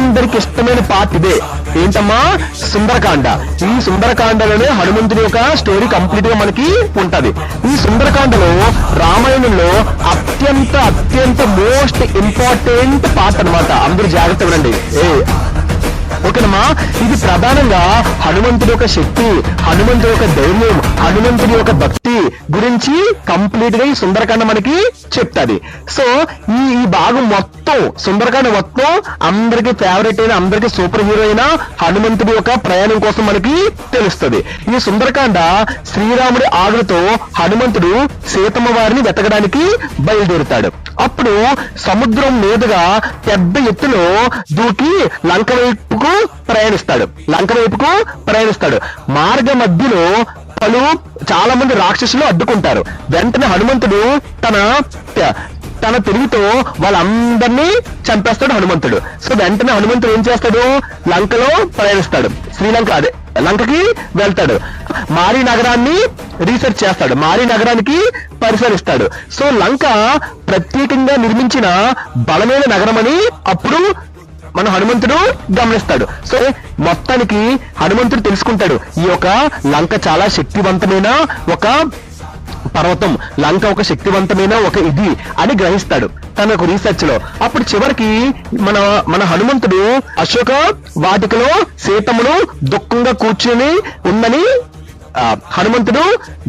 అందరికి ఇష్టమైన పార్ట్ ఇదే. ఏంటమ్మా? సుందరకాండ. ఈ సుందరకాండలోనే హనుమంతుడి యొక్క స్టోరీ కంప్లీట్ గా మనకి ఉంటది. ఈ సుందరకాండలో రామాయణంలో అత్యంత మోస్ట్ ఇంపార్టెంట్ పార్ట్ అన్నమాట. అందరూ జాగ్రత్త వినండి. ఓకేనమ్మా? ఇది ప్రధానంగా హనుమంతుడి యొక్క శక్తి, హనుమంతుడి యొక్క ధైర్యం, హనుమంతుడి యొక్క భక్తి గురించి కంప్లీట్ గా ఈ సుందరకాండ మనకి చెప్తాది. సో ఈ భాగం మొత్తం, సుందరకాండ మొత్తం అందరికి ఫేవరెట్ అయిన, అందరికి సూపర్ హీరో అయిన హనుమంతుడి యొక్క ప్రయాణం కోసం మనకి తెలుస్తుంది. ఈ సుందరకాండ శ్రీరాముడి ఆజ్ఞతో హనుమంతుడు సీతమ్మ వారిని వెతకడానికి బయలుదేరుతాడు. అప్పుడు సముద్రం మీదుగా పెద్ద ఎత్తులో దూకి లంక వైపుకు ప్రయాణిస్తాడు. మార్గ మధ్యలో చాలా మంది రాక్షసులు అడ్డుకుంటారు. వెంటనే హనుమంతుడు తన తెలివితో వాళ్ళందరినీ చంపేస్తాడు హనుమంతుడు. సో వెంటనే హనుమంతుడు ఏం చేస్తాడు? లంకలో ప్రయాణిస్తాడు. లంకకి వెళ్తాడు. మారీ నగరాన్ని రీసెర్చ్ చేస్తాడు. మారీ నగరానికి పరిశీలిస్తాడు. సో లంక ప్రత్యేకంగా నిర్మించిన బలమైన నగరమని అప్పుడు మన హనుమంతుడు గమనిస్తాడు. సో మొత్తానికి హనుమంతుడు తెలుసుకుంటాడు, ఈ యొక్క లంక చాలా శక్తివంతమైన ఒక పర్వతం, లంక ఒక శక్తివంతమైన ఒక ఇది అని గ్రహిస్తాడు తన రీసెర్చ్ లో. అప్పుడు చివరికి మన హనుమంతుడు అశోక వాటికలో సీతమ్మను దుఃఖంగా కూర్చుని ఉందని హనుమంతుడు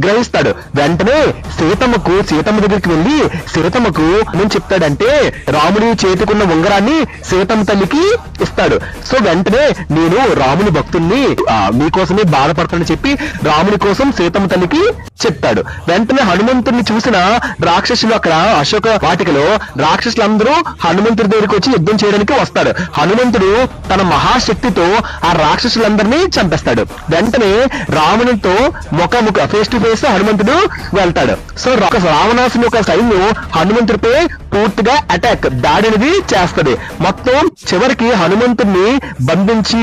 గ్రహిస్తాడు. వెంటనే సీతమ్మ దగ్గరికి వెళ్ళి సీతమ్మకు ఏం చెప్తాడంటే, రాముడి చేతికున్న ఉంగరాన్ని సీతమ్మ తల్లికి ఇస్తాడు. సో వెంటనే నేను రాముని భక్తుల్ని మీకోసమే బాధపడతానని చెప్పి రాముని కోసం సీతమ్మ తల్లికి చెప్తాడు. వెంటనే హనుమంతుడిని చూసిన రాక్షసులు, అక్కడ అశోక వాటికలో రాక్షసులందరూ హనుమంతుడి దగ్గరికి వచ్చి యుద్ధం చేయడానికి వస్తాడు. హనుమంతుడు తన మహాశక్తితో ఆ రాక్షసులందరినీ చంపేస్తాడు. వెంటనే రావణునితో ముఖ ఫేస్ టు ఫేస్ హనుమంతుడు వెళ్తాడు. సో రావణాసుని యొక్క సైన్యం హనుమంతుడిపై పూర్తిగా దాడి అనేది చేస్తది. మొత్తం చివరికి హనుమంతుడిని బంధించి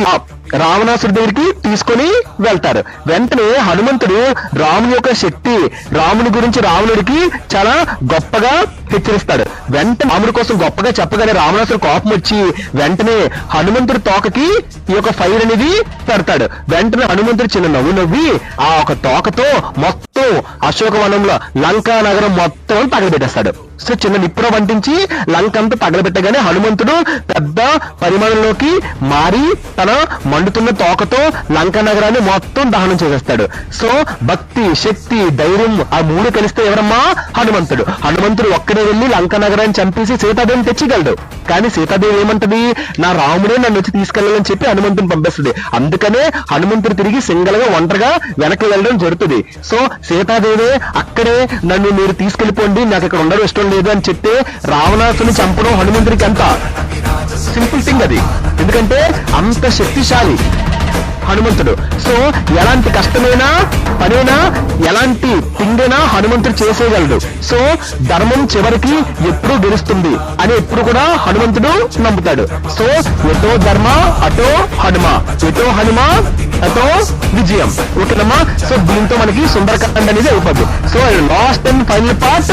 రావణాసుడి దగ్గరికి తీసుకొని వెళ్తారు. వెంటనే హనుమంతుడు రాముని యొక్క శక్తి, రాముని గురించి రావణుడికి చాలా గొప్పగా హెచ్చరిస్తాడు. వెంటనే రాముడి కోసం గొప్పగా చెప్పగానే రావణాసుడు కోపం వచ్చి వెంటనే హనుమంతుడి తోకకి ఈ యొక్క ఫైర్ అనేది పెడతాడు. వెంటనే హనుమంతుడు చిన్న నవ్వి ఆ ఒక తోకతో మొత్తం అశోకవనంలో లంకా నగరం మొత్తం తగలబెట్టేస్తాడు. సో చిన్న నిప్పుర వంటించి లంక అంతా తగలబెట్టగానే హనుమంతుడు పెద్ద పరిమాణంలోకి మారి తన మండుతున్న తోకతో లంకా నగరాన్ని మొత్తం దహనం చేసేస్తాడు. సో భక్తి, శక్తి, ధైర్యం ఆ మూడు కలిస్తే ఎవరమ్మా? హనుమంతుడు ఒక్కడే వెళ్ళి లంకా నగరాన్ని చంపేసి సీతాదేవిని తెచ్చిగలడు. కానీ సీతాదేవి ఏమంటది? నా రాముడే నన్ను వచ్చి తీసుకెళ్ళాలని చెప్పి హనుమంతుని పంపిస్తుంది. అందుకనే హనుమంతుడు తిరిగి సింగల్ గా ఒంటరిగా వెనక్కి వెళ్ళడం జరుగుతుంది. సో సీతాదేవి అక్కడే నన్ను మీరు తీసుకెళ్లిపోండి, నాకు ఇక్కడ ఉండడం ఇష్టం లేదు అని చెప్తే రావణాసుని చంపడం హనుమంతుడికి అంత సింపుల్ థింగ్ అది. ఎందుకంటే అంత శక్తిశాలి హనుమంతుడు. సో ఎలాంటి కష్టమైనా పనైనా ఎలాంటి థింగైనా హనుమంతుడు చేసేయగలడు. సో ధర్మం చివరికి ఎప్పుడు గెలుస్తుంది అని ఎప్పుడు కూడా హనుమంతుడు నమ్ముతాడు. సో ఎటో ధర్మ అటో హనుమ, ఎటో హనుమ అటో విజయం. ఓకేనమ్మా? సో దీంతో మనకి సుందరకాండ అనేది అయిపోద్ది. So last and final part